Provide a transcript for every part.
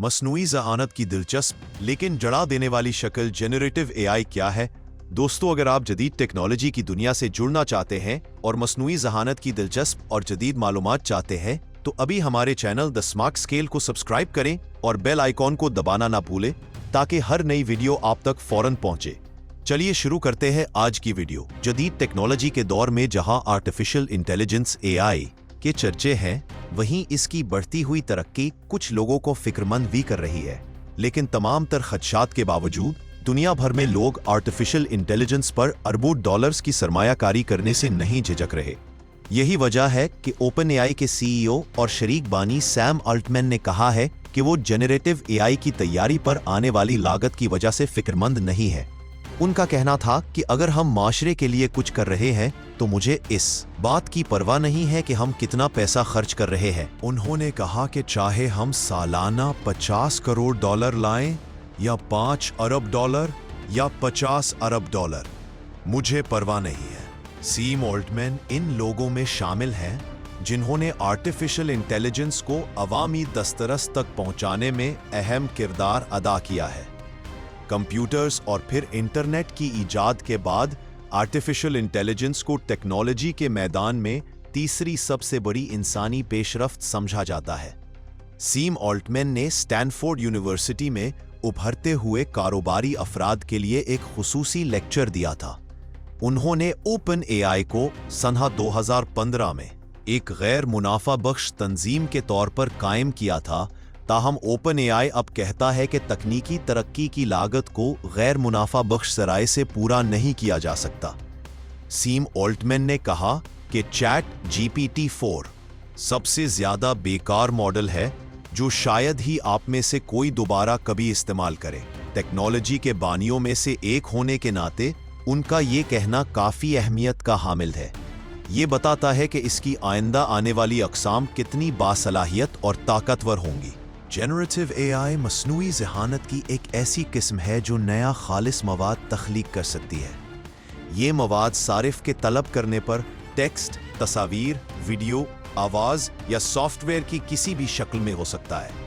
मसनूई ज़हानत की दिलचस्प लेकिन जड़ा देने वाली शक्ल जेनरेटिव एआई क्या है? दोस्तों, अगर आप जदीद टेक्नोलॉजी की दुनिया से जुड़ना चाहते हैं और मसनूई ज़हानत की दिलचस्प और जदीद मालूमात चाहते हैं तो अभी हमारे चैनल द स्मार्ट स्केल को सब्सक्राइब करें और बेल आइकॉन को दबाना ना भूलें ताकि हर नई वीडियो आप तक फौरन पहुंचे। चलिए शुरू करते हैं आज की वीडियो। जदीद टेक्नोलॉजी के दौर में जहां आर्टिफिशियल इंटेलिजेंस एआई के चर्चे हैं, वहीं इसकी बढ़ती हुई तरक्की कुछ लोगों को फिक्रमंद भी कर रही है। लेकिन तमाम तर खदशात के बावजूद दुनिया भर में लोग आर्टिफिशियल इंटेलिजेंस पर अरबों डॉलर्स की सरमायाकारी करने से नहीं झिझक रहे। यही वजह है कि ओपन एआई के सीईओ और शरीक बानी सैम अल्टमैन ने कहा है कि वो जेनरेटिव एआई की तैयारी पर आने वाली लागत की वजह से फिक्रमंद नहीं है। उनका कहना था कि अगर हम माशरे के लिए कुछ कर रहे हैं तो मुझे इस बात की परवाह नहीं है कि हम कितना पैसा खर्च कर रहे हैं। उन्होंने कहा कि चाहे हम सालाना 50 करोड़ डॉलर लाएं या 5 अरब डॉलर या 50 अरब डॉलर, मुझे परवाह नहीं है। सैम अल्टमैन इन लोगों में शामिल हैं जिन्होंने आर्टिफिशियल इंटेलिजेंस को अवामी दस्तरस तक पहुंचाने में अहम किरदार अदा किया है। कंप्यूटर्स और फिर इंटरनेट की ईजाद के बाद आर्टिफिशियल इंटेलिजेंस को टेक्नोलॉजी के मैदान में तीसरी सबसे बड़ी इंसानी पेशरफ्त समझा जाता है। सैम अल्टमैन ने स्टैनफोर्ड यूनिवर्सिटी में उभरते हुए कारोबारी अफराद के लिए एक खुसूसी लेक्चर दिया था। उन्होंने ओपन एआई को सन 2015 में एक गैर मुनाफा बख्श तंजीम के तौर पर कायम किया था। ताहम ओपन एआई अब कहता है कि तकनीकी तरक्की की लागत को गैर मुनाफा बख्श ज़राए से पूरा नहीं किया जा सकता। सैम अल्टमैन ने कहा कि चैट GPT-4 सबसे ज्यादा बेकार मॉडल है जो शायद ही आप में से कोई दोबारा कभी इस्तेमाल करे। टेक्नोलॉजी के बानियों में से एक होने के नाते उनका ये कहना काफी अहमियत का हामिल है। ये बताता है कि इसकी आइंदा आने वाली अक़साम कितनी बासलाहियत और ताकतवर होंगी। जेनरेटिव एआई मसनूई ज़हानत की एक ऐसी किस्म है जो नया खालिस मवाद तख्लीक कर सकती है। ये मवाद सारिफ के तलब करने पर टेक्स्ट, तस्वीर, वीडियो, आवाज़ या सॉफ्टवेयर की किसी भी शक्ल में हो सकता है।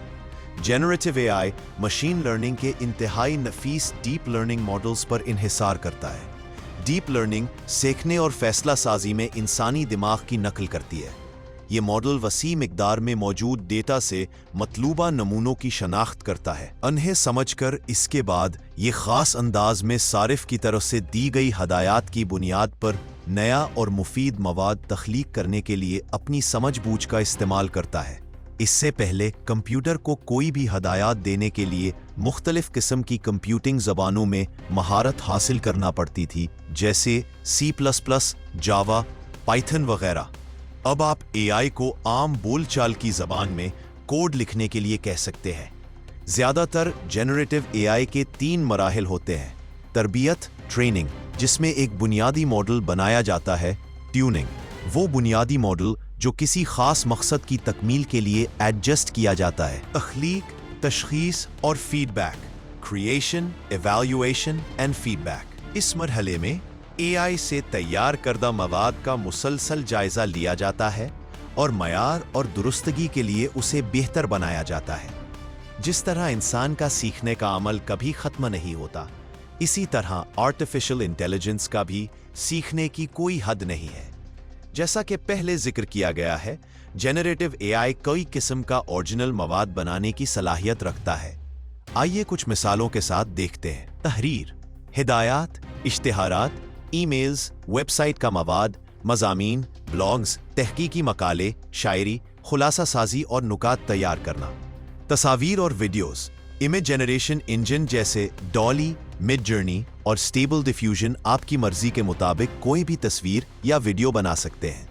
जेनरेटिव एआई मशीन लर्निंग के इंतहाई नफीस डीप लर्निंग मॉडल्स पर इन्हिसार करता है। डीप लर्निंग सीखने और फैसला साजी में इंसानी दिमाग की नकल करती है। ये मॉडल वसी मिकदार में मौजूद डेटा से मतलूबा नमूनों की शनाख्त करता है। उन्हें समझकर इसके बाद ये खास अंदाज में सारिफ की तरफ से दी गई हदायत की बुनियाद पर नया और मुफीद मवाद तख्लीक करने के लिए अपनी समझ बूझ का इस्तेमाल करता है। इससे पहले कंप्यूटर को कोई भी हदायत देने के लिए मुख्तलिफ किस्म की कंप्यूटिंग ज़बानों में महारत हासिल करना पड़ती थी, जैसे C++, जावा, पाइथन वगैरह। अब आप एआई को आम बोलचाल की ज़बान में कोड लिखने के लिए कह सकते हैं। ज़्यादातर जेनरेटिव एआई के 3 मराहिल होते हैं: तरबियत, ट्रेनिंग, जिसमें एक बुनियादी मॉडल बनाया जाता है; ट्यूनिंग, वो बुनियादी मॉडल जो किसी खास मकसद की तकमील के लिए एडजस्ट किया जाता है; तख्लीक, तशखीस और feedback, creation, evaluation and feedback. इस मरहले में एआई से तैयार करदा मवाद का मुसलसल जायजा लिया जाता है और मयार और दुरुस्तगी के लिए उसे बेहतर बनाया जाता है। जिस तरह इंसान का सीखने का अमल कभी खत्म नहीं होता, इसी तरह आर्टिफिशियल इंटेलिजेंस का भी सीखने की कोई हद नहीं है। जैसा कि पहले जिक्र किया गया है, जेनरेटिव एआई कई किस्म का ओरिजिनल मवाद बनाने की सलाहियत रखता है। आइए कुछ मिसालों के साथ देखते हैं। तहरीर, हिदायत, इश्तिहारात, ईमेल्स, वेबसाइट का मवाद, मज़ामीन, ब्लॉग्स, तहकीकी मकाले, शायरी, खुलासा साजी और नुकात तैयार करना। तस्वीर और वीडियोस, इमेज जनरेशन इंजन जैसे डॉली, मिडजर्नी और स्टेबल डिफ्यूजन आपकी मर्जी के मुताबिक कोई भी तस्वीर या वीडियो बना सकते हैं।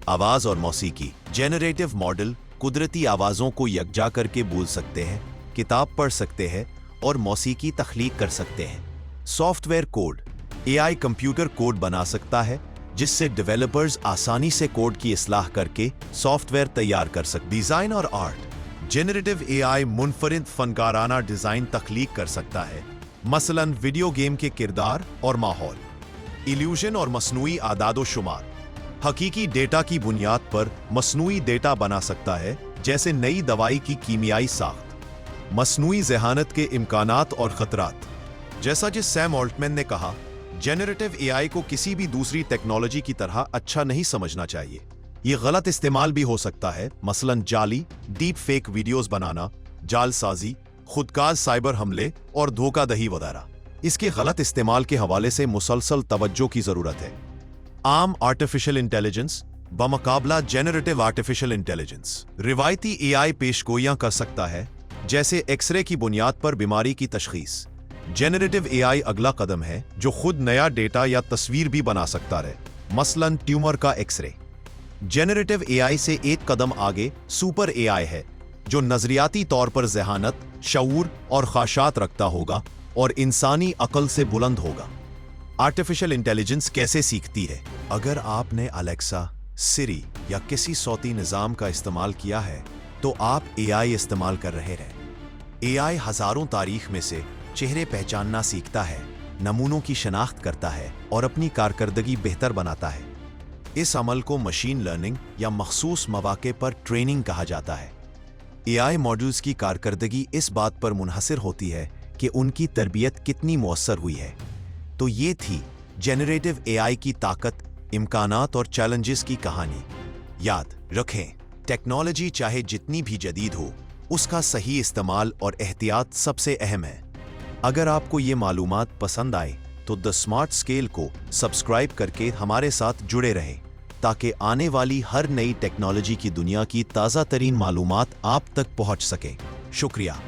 आवाज़ और मौसीकी, जेनरेटिव मॉडल कुदरती आवाज़ों को यकजा करके बोल सकते हैं, किताब पढ़ सकते हैं और मौसीकी तख्लीक कर सकते हैं। Software code, AI computer code बना सकता है जिससे डेवलपर्स आसानी से कोड की इस्लाह करके सॉफ्टवेयर तैयार कर सकते। डिजाइन और आर्ट, जेनरेटिव एआई मुनफरिद फनकाराना डिजाइन तख्लीक कर सकता है, मसलन वीडियो गेम के किरदार और माहौल। इल्यूजन और मसनूई आदादो शुमार, हकीकी डेटा की बुनियाद पर मसनूई डेटा बना सकता है, जैसे नई दवाई की कीमियाई साख्त। मसनूई ज़हानत के इम्कानात और ख़तरात। जैसा जिस सैम ऑल्टमैन ने कहा, जेनरेटिव एआई को किसी भी दूसरी टेक्नोलॉजी की तरह अच्छा नहीं समझना चाहिए। ये गलत इस्तेमाल भी हो सकता है, मसलन जाली, डीप फेक वीडियोस बनाना, जालसाजी, खुदकार साइबर हमले और धोखाधड़ी वगैरह। इसके गलत इस्तेमाल के हवाले से मुसलसल तवज्जो की जरूरत है। आम आर्टिफिशियल इंटेलिजेंस बमुकाबला जेनरेटिव आर्टिफिशियल इंटेलिजेंस रिवायती एआई पेशगोइयां कर सकता है, जैसे एक्सरे की बुनियाद पर बीमारी की तशखीस। जेनरेटिव एआई अगला कदम है जो खुद नया डेटा या तस्वीर भी बना सकता है, मसलन ट्यूमर का एक्सरे। जेनरेटिव एआई से एक कदम आगे सुपर एआई है, जो नजरियाती तौर पर ज़हानत, शऊर और ख़ाशात रखता होगा और इंसानी अकल से बुलंद होगा। आर्टिफिशियल इंटेलिजेंस कैसे सीखती है? अगर आपने अलेक्सा, सिरी या किसी सौती निज़ाम का इस्तेमाल किया है, तो आप एआई इस्तेमाल कर रहे हैं। एआई हजारों तारीख में से चेहरे पहचानना सीखता है, नमूनों की शनाख्त करता है और अपनी कारकर्दगी बेहतर बनाता है। इस अमल को मशीन लर्निंग या मखसूस मौके पर ट्रेनिंग कहा जाता है। एआई मॉड्यूल्स की कारकर्दगी इस बात पर मुनहसर होती है कि उनकी तरबियत कितनी मुअस्सर हुई है। तो ये थी जेनरेटिव एआई की ताकत, इम्कानात और चैलेंजेस की कहानी। याद रखें, टेक्नोलॉजी चाहे जितनी भी जदीद हो, उसका सही इस्तेमाल और एहतियात सबसे अहम है। अगर आपको ये मालूमात पसंद आए तो द स्मार्ट स्केल को सब्सक्राइब करके हमारे साथ जुड़े रहें, ताकि आने वाली हर नई टेक्नोलॉजी की दुनिया की ताज़ा तरीन मालूमात आप तक पहुंच सके। शुक्रिया।